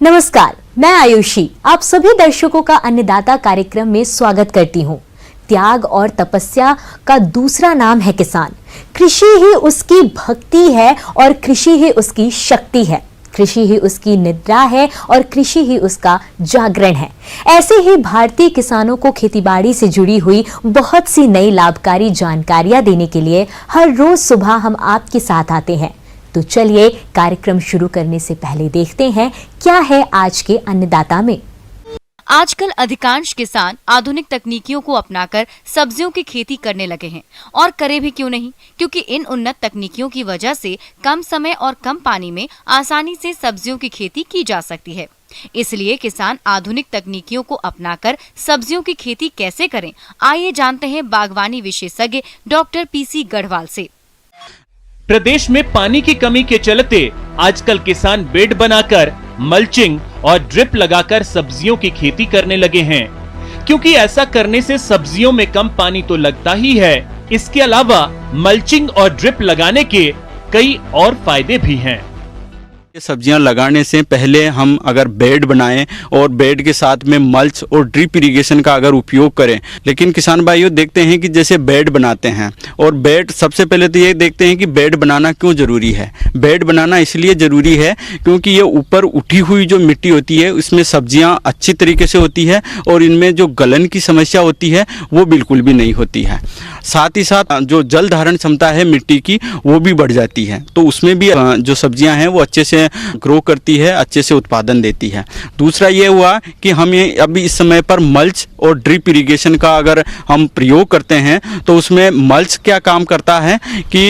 नमस्कार, मैं आयुषी आप सभी दर्शकों का अन्नदाता कार्यक्रम में स्वागत करती हूँ। त्याग और तपस्या का दूसरा नाम है किसान। कृषि ही उसकी भक्ति है और कृषि ही उसकी शक्ति है। कृषि ही उसकी निद्रा है और कृषि ही उसका जागरण है। ऐसे ही भारतीय किसानों को खेतीबाड़ी से जुड़ी हुई बहुत सी नई लाभकारी जानकारियां देने के लिए हर रोज सुबह हम आपके साथ आते हैं। तो चलिए कार्यक्रम शुरू करने से पहले देखते हैं क्या है आज के अन्नदाता में। आजकल अधिकांश किसान आधुनिक तकनीकियों को अपनाकर सब्जियों की खेती करने लगे हैं और करे भी क्यों नहीं, क्योंकि इन उन्नत तकनीकियों की वजह से कम समय और कम पानी में आसानी से सब्जियों की खेती की जा सकती है। इसलिए किसान आधुनिक तकनीकियों को अपनाकर सब्जियों की खेती कैसे करें, आइए जानते हैं बागवानी विशेषज्ञ डॉक्टर पीसी गढ़वाल से। प्रदेश में पानी की कमी के चलते आजकल किसान बेड बनाकर मल्चिंग और ड्रिप लगाकर सब्जियों की खेती करने लगे हैं, क्योंकि ऐसा करने से सब्जियों में कम पानी तो लगता ही है, इसके अलावा मल्चिंग और ड्रिप लगाने के कई और फायदे भी हैं। सब्जियां लगाने से पहले हम अगर बेड बनाएं और बेड के साथ में मल्च और ड्रिप इरिगेशन का अगर उपयोग करें, लेकिन किसान भाइयों देखते हैं कि जैसे बेड बनाते हैं और बेड सबसे पहले तो ये देखते हैं कि बेड बनाना क्यों ज़रूरी है। बेड बनाना इसलिए ज़रूरी है क्योंकि ये ऊपर उठी हुई जो मिट्टी होती है उसमें सब्जियाँ अच्छी तरीके से होती है और इनमें जो गलन की समस्या होती है वो बिल्कुल भी नहीं होती है। साथ ही साथ जो जल धारण क्षमता है मिट्टी की वो भी बढ़ जाती है, तो उसमें भी जो सब्जियां हैं वो अच्छे से ग्रो करती है, अच्छे से उत्पादन देती है। दूसरा ये हुआ कि हम ये अभी इस समय पर मल्च और ड्रिप इरिगेशन का अगर हम प्रयोग करते हैं तो उसमें मल्च क्या काम करता है कि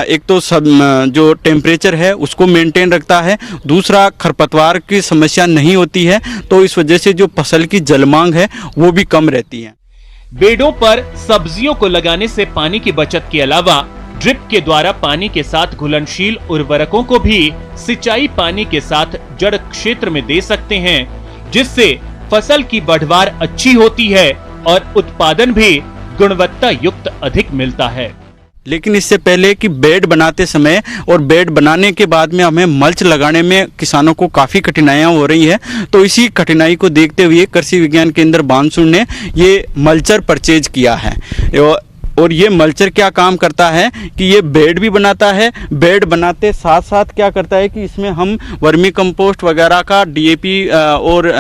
एक तो सब जो टेम्परेचर है उसको मेंटेन रखता है, दूसरा खरपतवार की समस्या नहीं होती है, तो इस वजह से जो फसल की जल मांग है वो भी कम रहती है। बेडों पर सब्जियों को लगाने से पानी की बचत के अलावा ड्रिप के द्वारा पानी के साथ घुलनशील उर्वरकों को भी सिंचाई पानी के साथ जड़ क्षेत्र में दे सकते हैं, जिससे फसल की बढ़वार अच्छी होती है और उत्पादन भी गुणवत्ता युक्त अधिक मिलता है। लेकिन इससे पहले कि बेड बनाते समय और बेड बनाने के बाद में हमें मल्च लगाने में किसानों को काफ़ी कठिनाइयाँ हो रही है, तो इसी कठिनाई को देखते हुए कृषि विज्ञान केंद्र बानसूर ने ये मल्चर परचेज किया है। और ये मल्चर क्या काम करता है कि ये बेड भी बनाता है, बेड बनाते साथ साथ क्या करता है कि इसमें हम वर्मी कंपोस्ट वगैरह का डीएपी और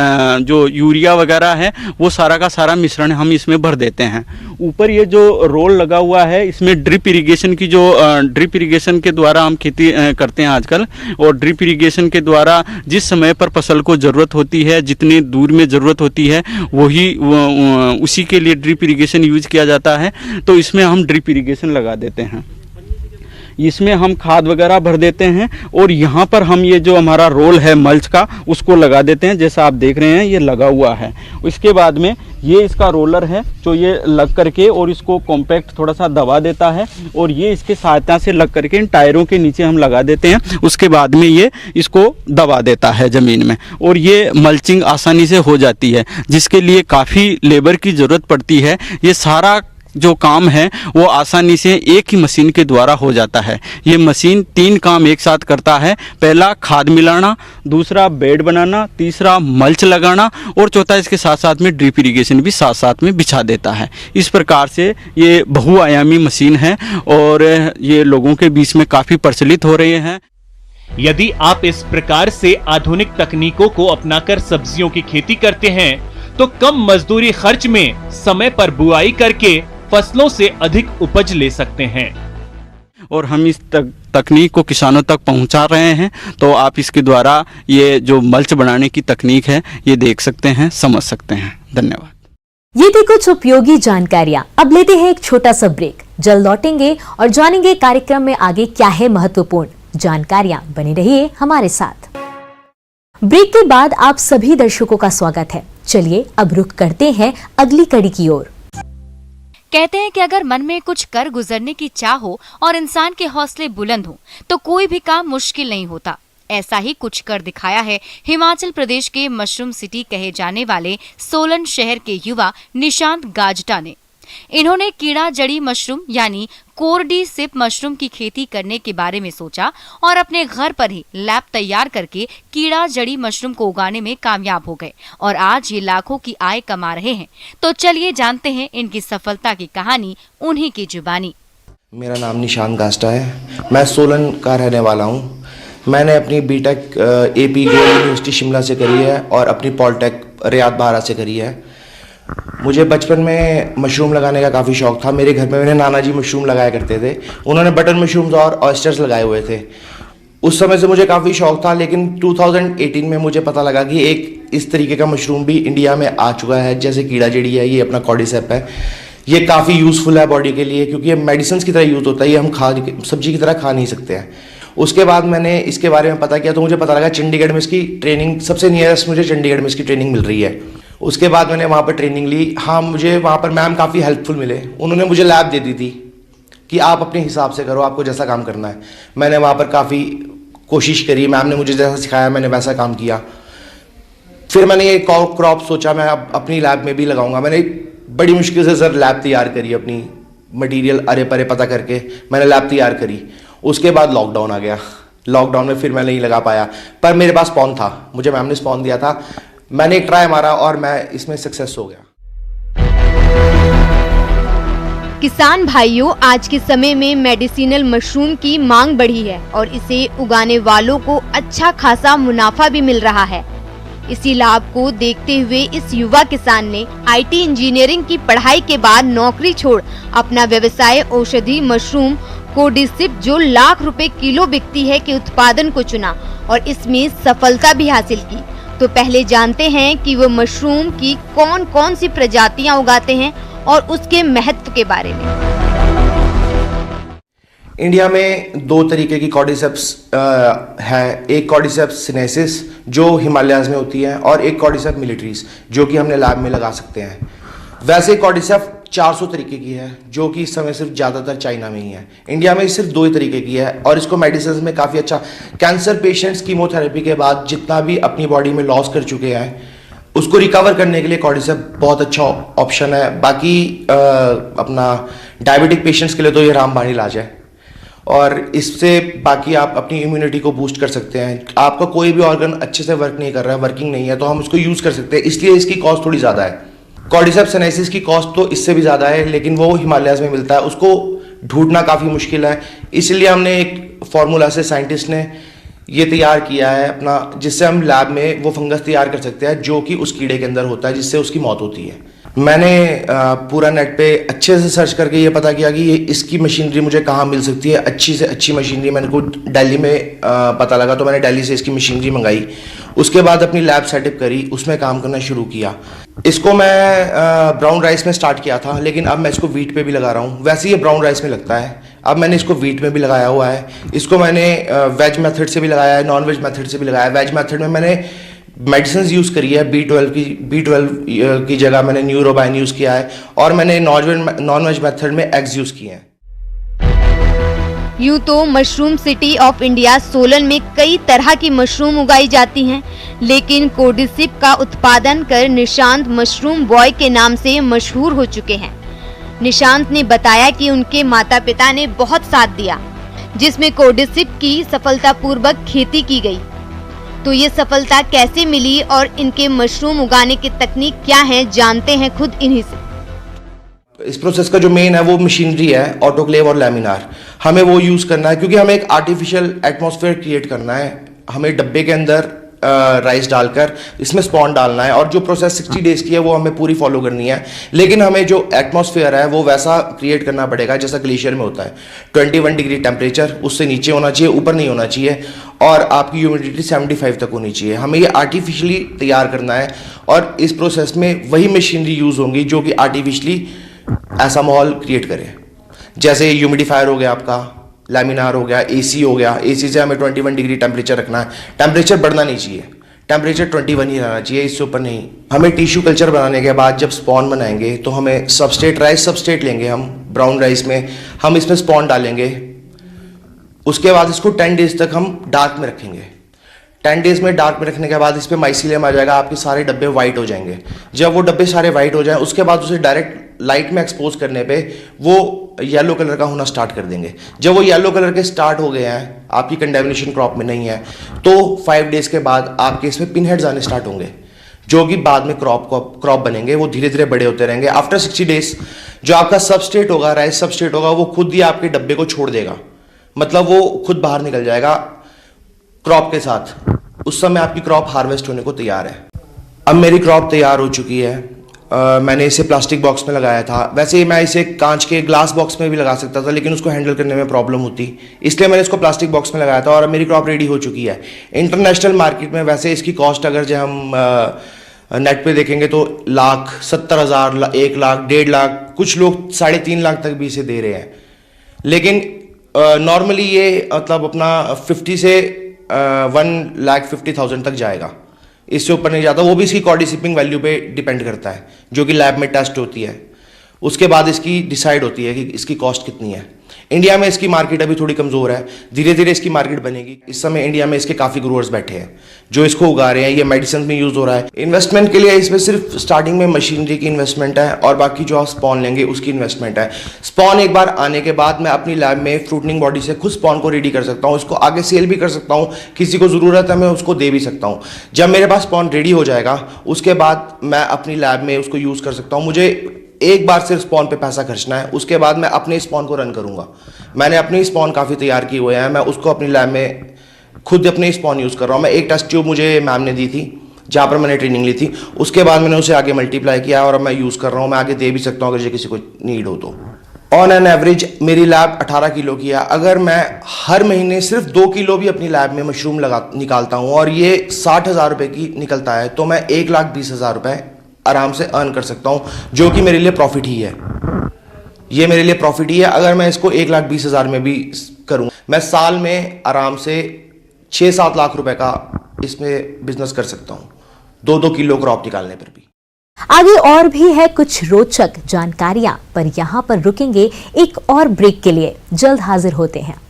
जो यूरिया वगैरह है वो सारा का सारा मिश्रण हम इसमें भर देते हैं। ऊपर ये जो रोल लगा हुआ है इसमें ड्रिप इरिगेशन की जो ड्रिप इरिगेशन के द्वारा हम खेती करते हैं आजकल, और ड्रिप इरिगेशन के द्वारा जिस समय पर फसल को ज़रूरत होती है, जितनी दूर में ज़रूरत होती है वही उसी के लिए ड्रिप इरिगेशन यूज किया जाता है। तो इसमें हम ड्रिप इरिगेशन लगा देते हैं, इसमें हम खाद वगैरह भर देते हैं और यहाँ पर हम ये जो हमारा रोल है मल्च का उसको लगा देते हैं, जैसा आप देख रहे हैं ये लगा हुआ है। इसके बाद में ये इसका रोलर है जो ये लग करके और इसको कॉम्पैक्ट थोड़ा सा दबा देता है और ये इसके सहायता से लग करके इन टायरों के नीचे हम लगा देते हैं। उसके बाद में ये इसको दबा देता है ज़मीन में और ये मल्चिंग आसानी से हो जाती है, जिसके लिए काफ़ी लेबर की ज़रूरत पड़ती है। ये सारा जो काम है वो आसानी से एक ही मशीन के द्वारा हो जाता है। ये मशीन 3 काम एक साथ करता है, पहला खाद मिलाना, दूसरा बेड बनाना, तीसरा मल्च लगाना और चौथा इसके साथ साथ में ड्रिप इरिगेशन भी साथ साथ में बिछा देता है। इस प्रकार से ये बहुआयामी मशीन है और ये लोगों के बीच में काफ़ी प्रचलित हो रहे हैं। यदि आप इस प्रकार से आधुनिक तकनीकों को अपनाकर सब्जियों की खेती करते हैं तो कम मजदूरी खर्च में समय पर बुआई करके फसलों से अधिक उपज ले सकते हैं। और हम इस तकनीक को किसानों तक पहुंचा रहे हैं, तो आप इसके द्वारा ये जो मल्च बनाने की तकनीक है ये देख सकते हैं, समझ सकते हैं। धन्यवाद। ये थी कुछ उपयोगी जानकारियां। अब लेते हैं एक छोटा सा ब्रेक, जल्द लौटेंगे और जानेंगे कार्यक्रम में आगे क्या है महत्वपूर्ण जानकारियां। बने रहिए हमारे साथ। ब्रेक के बाद आप सभी दर्शकों का स्वागत है। चलिए अब रुख करते हैं अगली कड़ी की ओर। कहते हैं कि अगर मन में कुछ कर गुजरने की चाह हो और इंसान के हौसले बुलंद हो तो कोई भी काम मुश्किल नहीं होता। ऐसा ही कुछ कर दिखाया है हिमाचल प्रदेश के मशरूम सिटी कहे जाने वाले सोलन शहर के युवा निशांत गाजटा ने। इन्होंने कीड़ा जड़ी मशरूम यानी कोर्डिसिप मशरूम की खेती करने के बारे में सोचा और अपने घर पर ही लैब तैयार करके कीड़ा जड़ी मशरूम को उगाने में कामयाब हो गए और आज ये लाखों की आय कमा रहे हैं। तो चलिए जानते हैं इनकी सफलता की कहानी उन्हीं की जुबानी। मेरा नाम निशान गास्टा है। मैं सोलन का रहने वाला हूँ। मैंने अपनी बीटेक AP गोल्ड यूनिवर्सिटी शिमला से करी है और अपनी पॉलिटेक रियाद बहारा से करी है। मुझे बचपन में मशरूम लगाने का काफ़ी शौक था। मेरे घर में मेरे नाना जी मशरूम लगाया करते थे। उन्होंने बटन मशरूम्स और ऑयस्टर्स लगाए हुए थे। उस समय से मुझे काफ़ी शौक था, लेकिन 2018 में मुझे पता लगा कि एक इस तरीके का मशरूम भी इंडिया में आ चुका है, जैसे कीड़ा जड़ी है, ये अपना कॉर्डिसेप है। ये काफ़ी यूज़फुल है बॉडी के लिए, क्योंकि ये मेडिसिन की तरह यूज़ होता है। ये हम सब्जी की तरह खा नहीं सकते हैं। उसके बाद मैंने इसके बारे में पता किया तो मुझे पता लगा चंडीगढ़ में इसकी ट्रेनिंग सबसे नियरेस्ट, मुझे चंडीगढ़ में इसकी ट्रेनिंग मिल रही है। उसके बाद मैंने वहाँ पर ट्रेनिंग ली। हाँ, मुझे वहाँ पर मैम काफ़ी हेल्पफुल मिले। उन्होंने मुझे लैब दे दी थी कि आप अपने हिसाब से करो, आपको जैसा काम करना है। मैंने वहाँ पर काफ़ी कोशिश करी। मैम ने मुझे जैसा सिखाया मैंने वैसा काम किया। फिर मैंने ये क्रॉप सोचा मैं अब अपनी लैब में भी लगाऊंगा। मैंने बड़ी मुश्किल से सर लैब तैयार करी, अपनी मटेरियल अरे परे पता करके मैंने लैब तैयार करी। उसके बाद लॉकडाउन आ गया। लॉकडाउन में फिर मैं नहीं लगा पाया, पर मेरे पास स्पॉन था। मुझे मैम ने स्पॉन दिया था। मैंने एक ट्राई मारा और मैं इसमें सक्सेस हो गया। किसान भाइयों, आज के समय में मेडिसिनल मशरूम की मांग बढ़ी है और इसे उगाने वालों को अच्छा खासा मुनाफा भी मिल रहा है। इसी लाभ को देखते हुए इस युवा किसान ने IT इंजीनियरिंग की पढ़ाई के बाद नौकरी छोड़ अपना व्यवसाय औषधि मशरूम कोर्डिसिप जो लाख रुपए किलो बिकती है के उत्पादन को चुना और इसमें सफलता भी हासिल की। तो पहले जानते हैं कि वो मशरूम की कौन कौन सी प्रजातियां उगाते हैं और उसके महत्व के बारे में। इंडिया में दो तरीके की कॉर्डिसेप्स है। एक कॉर्डिसेप्स सिनेसिस जो हिमालयाज में होती है और एक कॉर्डिसेप मिलिट्रीज जो कि हमने लैब में लगा सकते हैं। वैसे कॉर्डिसेप 400 तरीके की है जो कि इस समय सिर्फ ज़्यादातर चाइना में ही है। इंडिया में सिर्फ 2 ही तरीके की है और इसको मेडिसिन में काफ़ी अच्छा, कैंसर पेशेंट्स कीमोथेरेपी के बाद जितना भी अपनी बॉडी में लॉस कर चुके हैं उसको रिकवर करने के लिए कॉर्डिसेप बहुत अच्छा ऑप्शन है। बाकी अपना डायबिटिक पेशेंट्स के लिए तो ये रामबाण इलाज है और इससे बाकी आप अपनी इम्यूनिटी को बूस्ट कर सकते हैं। आपका कोई भी ऑर्गन अच्छे से वर्क नहीं कर रहा है, वर्किंग नहीं है, तो हम उसको यूज़ कर सकते हैं। इसलिए इसकी कॉस्ट थोड़ी ज़्यादा है। कॉर्डिसेप सिनेसिस की कॉस्ट तो इससे भी ज़्यादा है, लेकिन वो हिमालयाज में मिलता है, उसको ढूंढना काफ़ी मुश्किल है। इसलिए हमने एक फार्मूला से साइंटिस्ट ने ये तैयार किया है अपना, जिससे हम लैब में वो फंगस तैयार कर सकते हैं जो कि उस कीड़े के अंदर होता है, जिससे उसकी मौत होती है। मैंने पूरा नेट पे अच्छे से सर्च करके ये पता किया कि ये इसकी मशीनरी मुझे कहाँ मिल सकती है, अच्छी से अच्छी मशीनरी। मैंने को दिल्ली में पता लगा तो मैंने दिल्ली से इसकी मशीनरी मंगाई। उसके बाद अपनी लैब सेटअप करी, उसमें काम करना शुरू किया। इसको मैं ब्राउन राइस में स्टार्ट किया था, लेकिन अब मैं इसको व्हीट पे भी लगा रहा हूँ। वैसे ये ब्राउन राइस में लगता है, अब मैंने इसको व्हीट में भी लगाया हुआ है। इसको मैंने वेज मेथड से भी लगाया है, नॉन वेज मेथड से भी लगाया है। वेज मेथड में मैंने मेडिसिन यूज़ करी है। B12 की जगह मैंने न्यूरोबाइन यूज़ किया है और मैंने नॉन वेज मेथड में एग्स यूज़ किए हैं। यूं तो mushroom city of India Solan में कई तरह की मशरूम उगाई जाती हैं, लेकिन कोर्डिसिप का उत्पादन कर निशांत मशरूम बॉय के नाम से मशहूर हो चुके हैं। निशांत ने बताया कि उनके माता पिता ने बहुत साथ दिया, जिसमें कोर्डिसिप की सफलतापूर्वक खेती की गई। तो ये सफलता कैसे मिली और इनके मशरूम उगाने की तकनीक क्या है, जानते हैं खुद इन्हीं से। इस प्रोसेस का जो मेन है वो मशीनरी है, ऑटोक्लेव और लैमिनार। हमें वो यूज़ करना है क्योंकि हमें एक आर्टिफिशियल एटमॉस्फेयर क्रिएट करना है। हमें डब्बे के अंदर राइस डालकर इसमें स्पॉन डालना है और जो प्रोसेस 60 डेज़ की है वो हमें पूरी फॉलो करनी है। लेकिन हमें जो एटमॉस्फेयर है वो वैसा क्रिएट करना पड़ेगा जैसा ग्लेशियर में होता है। 21 डिग्री टेम्परेचर, उससे नीचे होना चाहिए, ऊपर नहीं होना चाहिए, और आपकी ह्यूमिडिटी 75 तक होनी चाहिए। हमें ये आर्टिफिशियली तैयार करना है और इस प्रोसेस में वही मशीनरी यूज़ होंगी जो कि आर्टिफिशियली ऐसा माहौल क्रिएट करे। जैसे ह्यूमिडिफायर हो गया, आपका लैमिनार हो गया, AC हो गया। AC से हमें 21 डिग्री टेम्परेचर रखना है। टेम्परेचर बढ़ना नहीं चाहिए, टेम्परेचर 21 ही रहना चाहिए, इससे ऊपर नहीं। हमें टिश्यू कल्चर बनाने के बाद जब स्पॉन बनाएंगे तो हमें सबस्ट्रेट, राइस सबस्ट्रेट लेंगे हम ब्राउन राइस में, हम इसमें स्पॉन डालेंगे। उसके बाद इसको 10 डेज तक हम डार्क में रखेंगे। 10 डेज में डार्क में रखने के बाद इस पर माइसीलियम आ जाएगा, आपके सारे डब्बे वाइट हो जाएंगे। जब वो डब्बे सारे वाइट हो जाएं उसके बाद उसे डायरेक्ट लाइट में एक्सपोज करने पे वो येलो कलर का होना स्टार्ट कर देंगे। जब वो येलो कलर के स्टार्ट हो गए हैं, आपकी कंटेमिनेशन क्रॉप में नहीं है, तो 5 डेज के बाद आपके इसमें पिन हेड्स आने स्टार्ट होंगे, जो कि बाद में क्रॉप बनेंगे। वो धीरे धीरे बड़े होते रहेंगे। आफ्टर 60 डेज जो आपका सबस्ट्रेट होगा, राइस सबस्ट्रेट होगा, वो खुद ही आपके डब्बे को छोड़ देगा, मतलब वो खुद बाहर निकल जाएगा क्रॉप के साथ। उस समय आपकी क्रॉप हार्वेस्ट होने को तैयार है। अब मेरी क्रॉप तैयार हो चुकी है। मैंने इसे प्लास्टिक बॉक्स में लगाया था। वैसे मैं इसे कांच के ग्लास बॉक्स में भी लगा सकता था, लेकिन उसको हैंडल करने में प्रॉब्लम होती, इसलिए मैंने इसको प्लास्टिक बॉक्स में लगाया था और अब मेरी क्रॉप रेडी हो चुकी है। इंटरनेशनल मार्केट में वैसे इसकी कॉस्ट अगर जो हम नेट पे देखेंगे तो 1,70,000, 1 लाख, 1.5 लाख, कुछ लोग 3.5 लाख तक भी इसे दे रहे हैं। लेकिन नॉर्मली ये मतलब अपना 50 से 1,50,000 तक जाएगा, इससे ऊपर नहीं जाता। वो भी इसकी कॉडी शिपिंग वैल्यू पे डिपेंड करता है, जो कि लैब में टेस्ट होती है। उसके बाद इसकी डिसाइड होती है कि इसकी कॉस्ट कितनी है। इंडिया में इसकी मार्केट अभी थोड़ी कमज़ोर है, धीरे धीरे इसकी मार्केट बनेगी। इस समय इंडिया में इसके काफ़ी ग्रोअर्स बैठे हैं जो इसको उगा रहे हैं। ये मेडिसिन में यूज़ हो रहा है। इन्वेस्टमेंट के लिए इसमें सिर्फ स्टार्टिंग में मशीनरी की इन्वेस्टमेंट है और बाकी जो आप स्पॉन लेंगे उसकी इन्वेस्टमेंट है। स्पॉन एक बार आने के बाद मैं अपनी लैब में फ्रूटनिंग बॉडी से खुद स्पॉन को रेडी कर सकता हूँ, इसको आगे सेल भी कर सकता हूँ, किसी को ज़रूरत है मैं उसको दे भी सकता हूँ। जब मेरे पास स्पॉन रेडी हो जाएगा उसके बाद मैं अपनी लैब में उसको यूज़ कर सकता हूँ। मुझे एक बार सिर्फ स्पॉन पे पैसा खर्चना है, उसके बाद मैं अपने स्पॉन को रन करूंगा। मैंने अपने स्पॉन काफ़ी तैयार किए हुए हैं, मैं उसको अपनी लैब में खुद अपने स्पॉन यूज़ कर रहा हूँ। मैं एक टेस्ट ट्यूब मुझे मैम ने दी थी जहाँ पर मैंने ट्रेनिंग ली थी, उसके बाद मैंने उसे आगे मल्टीप्लाई किया और अब मैं यूज़ कर रहा हूँ। मैं आगे दे भी सकता हूँ अगर किसी को नीड हो तो। ऑन एन एवरेज मेरी लैब 18 किलो की है। अगर मैं हर महीने सिर्फ 2 किलो भी अपनी लैब में मशरूम निकालता हूँ और ये 60,000 रुपये की निकलता है, तो मैं 1,20,000 रुपये आराम से अर्न कर सकता हूँ, जो कि मेरे लिए प्रॉफिट ही है। ये मेरे लिए प्रॉफिट ही है। अगर मैं इसको 1,20,000 में भी करूँ, मैं साल में आराम से 6-7 लाख रुपए का इसमें बिजनेस कर सकता हूँ, 2-2 किलो क्रॉप निकालने पर भी। आगे और भी है कुछ रोचक जानकारियां, पर यहाँ पर रुकेंगे एक और ब्रेक के लिए। जल्द हाजिर होते हैं।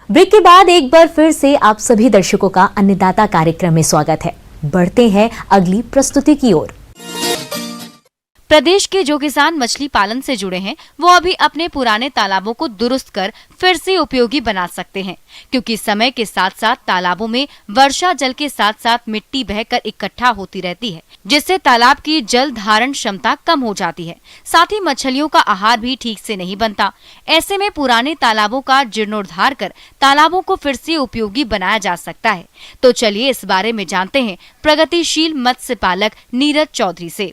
ब्रेक के बाद एक बार फिर से आप सभी दर्शकों का अन्नदाता कार्यक्रम में स्वागत है। बढ़ते हैं अगली प्रस्तुति की ओर। प्रदेश के जो किसान मछली पालन से जुड़े हैं वो अभी अपने पुराने तालाबों को दुरुस्त कर फिर से उपयोगी बना सकते हैं, क्योंकि समय के साथ साथ तालाबों में वर्षा जल के साथ साथ मिट्टी बहकर इकट्ठा होती रहती है, जिससे तालाब की जल धारण क्षमता कम हो जाती है। साथ ही मछलियों का आहार भी ठीक से नहीं बनता। ऐसे में पुराने तालाबों का जीर्णोद्धार कर तालाबों को फिर से उपयोगी बनाया जा सकता है। तो चलिए इस बारे में जानते हैं प्रगतिशील मत्स्य पालक नीरज चौधरी से।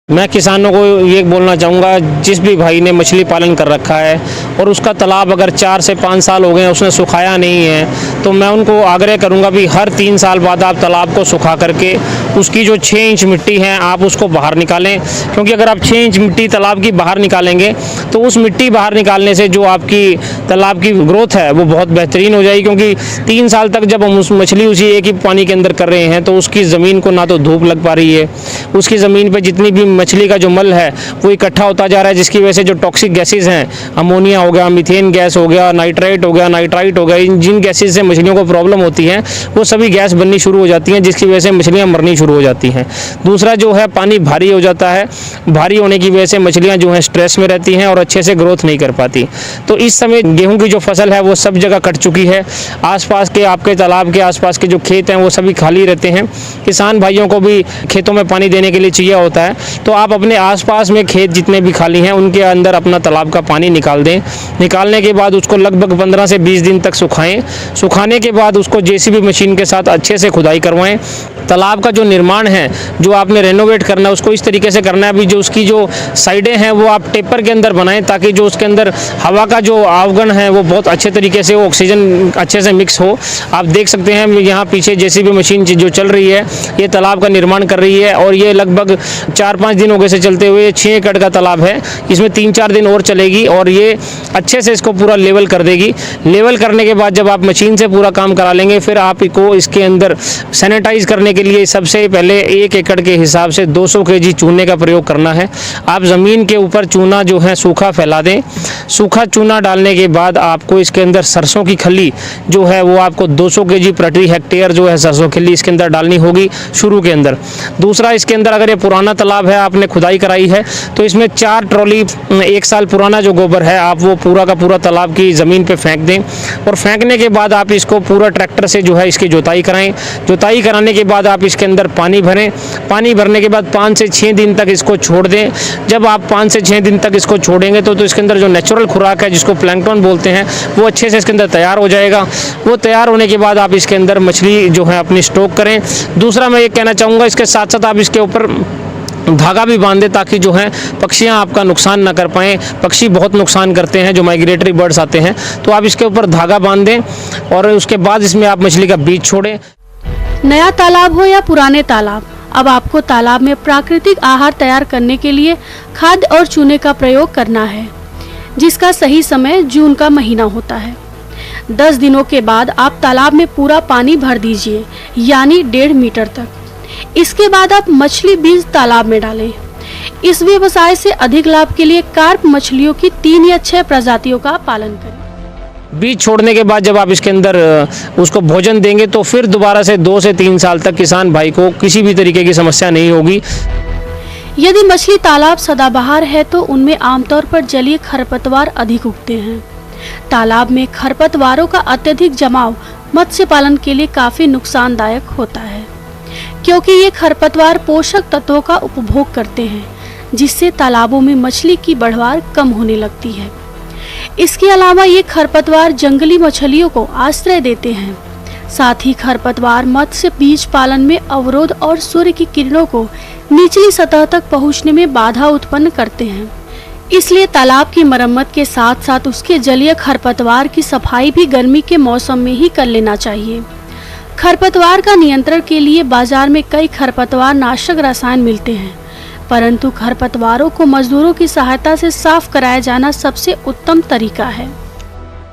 मैं किसानों को ये बोलना चाहूँगा, जिस भी भाई ने मछली पालन कर रखा है और उसका तालाब अगर 4 से 5 साल हो गए उसने सुखाया नहीं है, तो मैं उनको आग्रह करूँगा भी हर 3 साल बाद आप तालाब को सुखा करके उसकी जो 6 इंच मिट्टी है आप उसको बाहर निकालें। क्योंकि अगर आप 6 इंच मिट्टी तालाब की बाहर निकालेंगे तो उस मिट्टी बाहर निकालने से जो आपकी तालाब की ग्रोथ है वो बहुत बेहतरीन हो जाएगी। क्योंकि 3 साल तक जब हम उस मछली उसी एक ही पानी के अंदर कर रहे हैं तो उसकी ज़मीन को ना तो धूप लग पा रही है, उसकी ज़मीन पर जितनी भी मछली का जो मल है वो इकट्ठा होता जा रहा है, जिसकी वजह से जो टॉक्सिक गैसेज हैं, अमोनिया हो गया, मीथेन गैस हो गया, नाइट्रेट हो गया, नाइट्राइट हो गया, जिन गैसेज से मछलियों को प्रॉब्लम होती है वो सभी गैस बननी शुरू हो जाती हैं, जिसकी वजह से मछलियां मरनी शुरू हो जाती हैं। दूसरा जो है पानी भारी हो जाता है, भारी होने की वजह से मछलियाँ जो हैं स्ट्रेस में रहती हैं और अच्छे से ग्रोथ नहीं कर पाती। तो इस समय गेहूँ की जो फसल है वो सब जगह कट चुकी है। आसपास के आपके तालाब के आसपास के जो खेत हैं वो सभी खाली रहते हैं। किसान भाइयों को भी खेतों में पानी देने के लिए चाहिए होता है, तो आप अपने आसपास में खेत जितने भी खाली हैं उनके अंदर अपना तालाब का पानी निकाल दें। निकालने के बाद उसको लगभग 15 से 20 दिन तक सुखाएं। सुखाने के बाद उसको जेसीबी मशीन के साथ अच्छे से खुदाई करवाएं। तालाब का जो निर्माण है, जो आपने रेनोवेट करना है, उसको इस तरीके से करना है भी जो उसकी जो साइडें हैं वो आप टेपर के अंदर बनाएं, ताकि जो उसके अंदर हवा का जो आवगण है वो बहुत अच्छे तरीके से, वो ऑक्सीजन अच्छे से मिक्स हो। आप देख सकते हैं यहाँ पीछे जेसीबी मशीन जो चल रही है ये तालाब का निर्माण कर रही है और ये लगभग 4-5 दिन हो गए से चलते हुए 6 एकड़ का तालाब है। इसमें 3-4 दिन और चलेगी और ये अच्छे से इसको पूरा लेवल कर देगी। लेवल करने के बाद जब आप मशीन से पूरा काम करा लेंगे फिर आपको इसके अंदर सैनिटाइज करने के लिए सबसे पहले 1 एकड़ के हिसाब से 200 kg चूने का प्रयोग करना है। आप ज़मीन के ऊपर चूना जो है सूखा फैला दें। सूखा चूना डालने के बाद आपको इसके अंदर सरसों की खली जो है वो आपको 200 kg प्रति हेक्टेयर जो है सरसों खली इसके अंदर डालनी होगी शुरू के अंदर। दूसरा, इसके अंदर अगर ये पुराना तालाब है, आपने खुदाई कराई है, तो इसमें 4 ट्रॉली 1 साल पुराना जो गोबर है आप वो पूरा का पूरा तालाब की ज़मीन पे फेंक दें। और फेंकने के बाद आप इसको पूरा ट्रैक्टर से जो है इसकी जुताई कराएं। जुताई कराने के बाद आप इसके अंदर पानी भरें। पानी भरने के बाद 5 से 6 दिन तक इसको छोड़ दें। जब आप 5 से 6 दिन तक इसको छोड़ेंगे तो इसके अंदर जो नेचुरल खुराक है जिसको प्लैंकटन बोलते हैं वो अच्छे से इसके अंदर तैयार हो जाएगा। वो तैयार होने के बाद आप इसके अंदर मछली जो है अपनी स्टॉक करें। दूसरा, मैं ये कहना चाहूँगा, इसके साथ साथ आप इसके ऊपर धागा भी बांधे ताकि जो है पक्षियाँ आपका नुकसान ना कर पाएँ। पक्षी बहुत नुकसान करते हैं, जो माइग्रेटरी बर्ड्स आते हैं, तो आप इसके ऊपर धागा बांध दें और उसके बाद इसमें आप मछली का बीज छोड़ें। नया तालाब हो या पुराने तालाब, अब आपको तालाब में प्राकृतिक आहार तैयार करने के लिए खाद और चूने का प्रयोग करना है, जिसका सही समय जून का महीना होता है। 10 दिनों के बाद आप तालाब में पूरा पानी भर दीजिए, यानी 1.5 मीटर तक। इसके बाद आप मछली बीज तालाब में डालें। इस व्यवसाय से अधिक लाभ के लिए कार्प मछलियों की 3 या 6 प्रजातियों का पालन करें। बीज छोड़ने के बाद जब आप इसके अंदर उसको भोजन देंगे तो फिर दोबारा से 2 से 3 साल तक किसान भाई को किसी भी तरीके की समस्या नहीं होगी। यदि मछली तालाब सदाबहार है तो उनमें आमतौर पर जलीय खरपतवार अधिक उगते हैं। तालाब में खरपतवारों का अत्यधिक जमाव मत्स्य पालन के लिए काफी नुकसानदायक होता है, क्योंकि ये खरपतवार पोषक तत्वों का उपभोग करते हैं, जिससे तालाबों में मछली की बढ़वार कम होने लगती है। इसके अलावा ये खरपतवार जंगली मछलियों को आश्रय देते हैं। साथ ही खरपतवार मत्स्य बीज पालन में अवरोध और सूर्य की किरणों को निचली सतह तक पहुंचने में बाधा उत्पन्न करते हैं। इसलिए तालाब की मरम्मत के साथ साथ उसके जलीय खरपतवार की सफाई भी गर्मी के मौसम में ही कर लेना चाहिए। खरपतवार का नियंत्रण के लिए बाजार में कई खरपतवार नाशक रसायन मिलते हैं, परंतु खरपतवारों को मजदूरों की सहायता से साफ कराया जाना सबसे उत्तम तरीका है।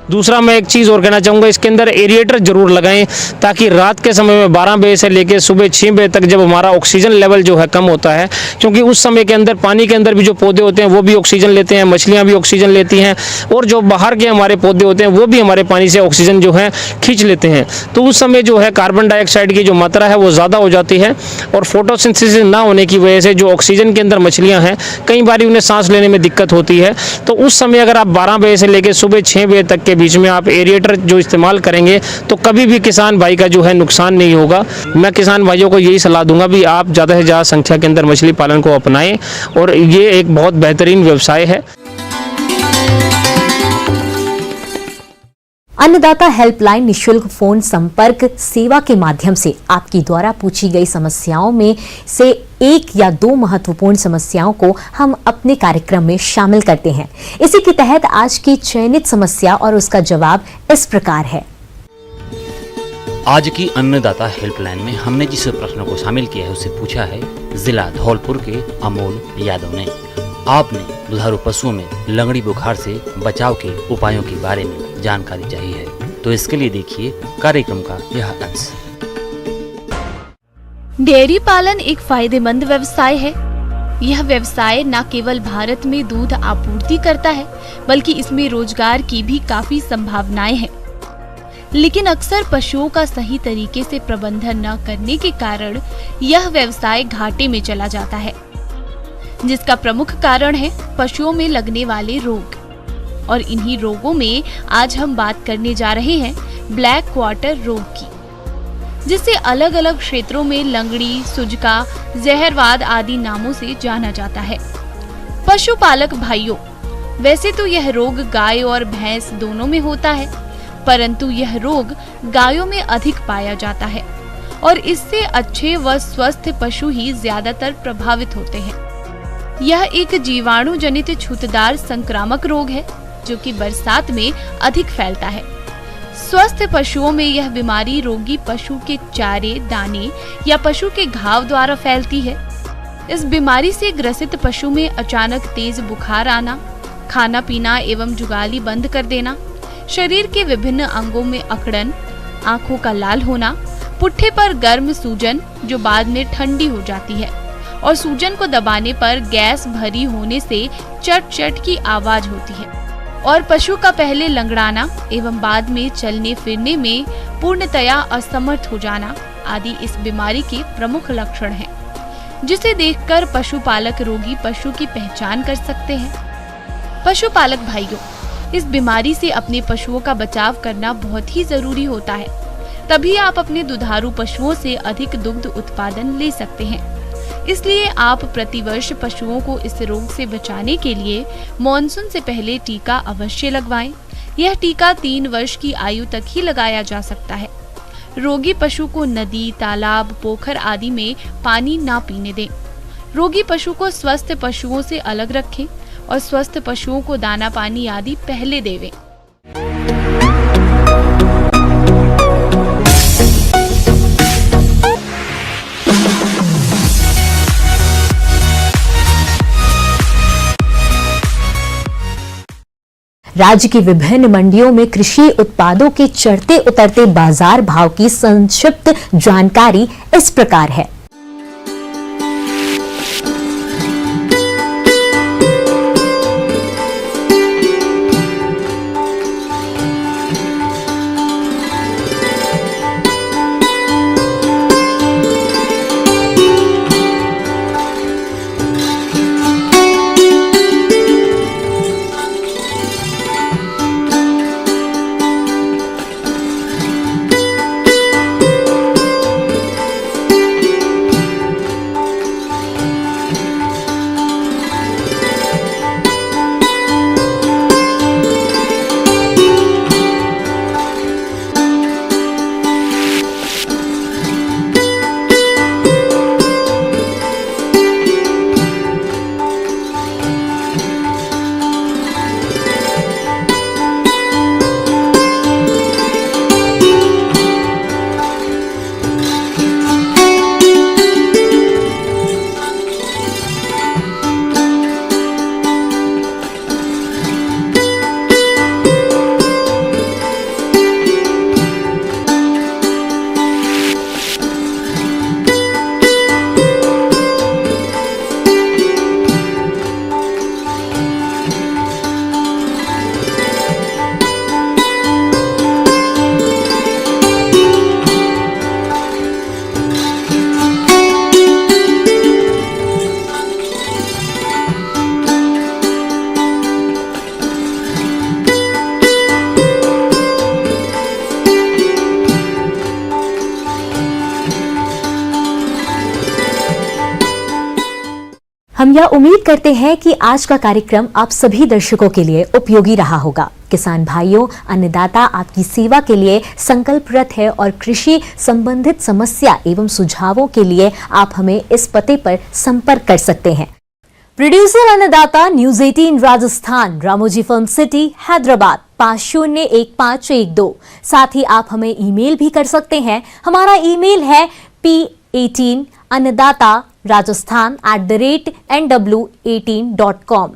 दूसरा, मैं एक चीज़ और कहना चाहूँगा, इसके अंदर एरिएटर जरूर लगाएं ताकि रात के समय में 12 बजे से लेकर सुबह 6 बजे तक जब हमारा ऑक्सीजन लेवल जो है कम होता है, क्योंकि उस समय के अंदर पानी के अंदर भी जो पौधे होते हैं वो भी ऑक्सीजन लेते हैं, मछलियाँ भी ऑक्सीजन लेती हैं, और जो बाहर के हमारे पौधे होते हैं वो भी हमारे पानी से ऑक्सीजन जो है खींच लेते हैं। तो उस समय जो है कार्बन डाइऑक्साइड की जो मात्रा है वो ज़्यादा हो जाती है, और फोटोसिंथेसिस ना होने की वजह से जो ऑक्सीजन के अंदर मछलियाँ हैं कई बार उन्हें सांस लेने में दिक्कत होती है। तो उस समय अगर आप 12 बजे से लेकर सुबह 6 बजे तक के बीच में आप एरिएटर जो इस्तेमाल करेंगे तो कभी भी किसान भाई का जो है नुकसान नहीं होगा। मैं किसान भाइयों को यही सलाह दूंगा भी आप ज़्यादा से ज़्यादा संख्या के अंदर मछली पालन को अपनाएं, और ये एक बहुत बेहतरीन व्यवसाय है। अन्नदाता हेल्पलाइन निशुल्क फोन संपर्क सेवा के माध्यम से आपकी द्वारा पूछी गई समस्याओं में से 1 या 2 महत्वपूर्ण समस्याओं को हम अपने कार्यक्रम में शामिल करते हैं। इसी के तहत आज की चयनित समस्या और उसका जवाब इस प्रकार है। आज की अन्नदाता हेल्पलाइन में हमने जिस प्रश्न को शामिल किया है उसे पूछा है जिला धौलपुर के अमोल यादव ने। आपने दुधारू पशुओं में लंगड़ी बुखार से बचाव के उपायों के बारे में जानकारी चाहिए है, तो इसके लिए देखिए कार्यक्रम का यह अंश। डेयरी पालन एक फायदेमंद व्यवसाय है। यह व्यवसाय न केवल भारत में दूध आपूर्ति करता है, बल्कि इसमें रोजगार की भी काफी संभावनाएं हैं। लेकिन अक्सर पशुओं का सही तरीके से प्रबंधन न करने के कारण यह व्यवसाय घाटे में चला जाता है, जिसका प्रमुख कारण है पशुओं में लगने वाले रोग। और इन्हीं रोगों में आज हम बात करने जा रहे हैं ब्लैक क्वार्टर रोग की, जिसे अलग अलग क्षेत्रों में लंगड़ी, सुजका, जहरवाद आदि नामों से जाना जाता है। पशुपालक भाइयों, वैसे तो यह रोग गाय और भैंस दोनों में होता है, परंतु यह रोग गायों में अधिक पाया जाता है और इससे अच्छे व स्वस्थ पशु ही ज्यादातर प्रभावित होते हैं। यह एक जीवाणु जनित छूतदार संक्रामक रोग है जो कि बरसात में अधिक फैलता है। स्वस्थ पशुओं में यह बीमारी रोगी पशु के चारे, दाने या पशु के घाव द्वारा फैलती है। इस बीमारी से ग्रसित पशु में अचानक तेज बुखार आना, खाना पीना एवं जुगाली बंद कर देना, शरीर के विभिन्न अंगों में अकड़न, आंखों का लाल होना, पुट्ठे पर गर्म सूजन जो बाद में ठंडी हो जाती है और सूजन को दबाने पर गैस भरी होने से चट चट की आवाज होती है और पशु का पहले लंगड़ाना एवं बाद में चलने फिरने में पूर्णतया असमर्थ हो जाना आदि इस बीमारी के प्रमुख लक्षण हैं, जिसे देखकर पशुपालक रोगी पशु की पहचान कर सकते हैं। पशुपालक भाइयों, इस बीमारी से अपने पशुओं का बचाव करना बहुत ही जरूरी होता है, तभी आप अपने दुधारू पशुओं से अधिक दुग्ध उत्पादन ले सकते हैं। इसलिए आप प्रतिवर्ष पशुओं को इस रोग से बचाने के लिए मॉनसून से पहले टीका अवश्य लगवाएं। यह टीका 3 वर्ष की आयु तक ही लगाया जा सकता है। रोगी पशु को नदी, तालाब, पोखर आदि में पानी ना पीने दें। रोगी पशु को स्वस्थ पशुओं से अलग रखें और स्वस्थ पशुओं को दाना पानी आदि पहले देवें। राज्य की विभिन्न मंडियों में कृषि उत्पादों के चढ़ते उतरते बाजार भाव की संक्षिप्त जानकारी इस प्रकार है। हम यह उम्मीद करते हैं कि आज का कार्यक्रम आप सभी दर्शकों के लिए उपयोगी रहा होगा। किसान भाइयों, अन्नदाता आपकी सेवा के लिए संकल्परत है और कृषि संबंधित समस्या एवं सुझावों के लिए आप हमें इस पते पर संपर्क कर सकते हैं। प्रोड्यूसर अन्नदाता, news 18 Rajasthan, Ramoji film city, Hyderabad 501512। साथ ही आप हमें ईमेल भी कर सकते हैं। हमारा ईमेल है p18annadatarajaasthan@nw18.com।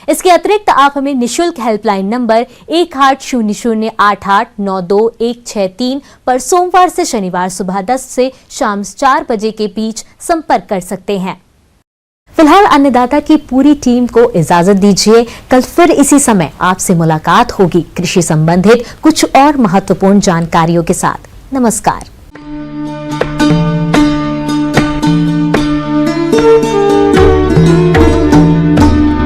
इसके अतिरिक्त आप हमें निशुल्क हेल्पलाइन नंबर 180088926163 पर सोमवार से शनिवार सुबह 10 से शाम 4 बजे के बीच संपर्क कर सकते हैं। फिलहाल अन्नदाता की पूरी टीम को इजाजत दीजिए। कल फिर इसी समय आपसे मुलाकात होगी कृषि संबंधित कुछ और महत्वपूर्ण जानकारियों के साथ। नमस्कार।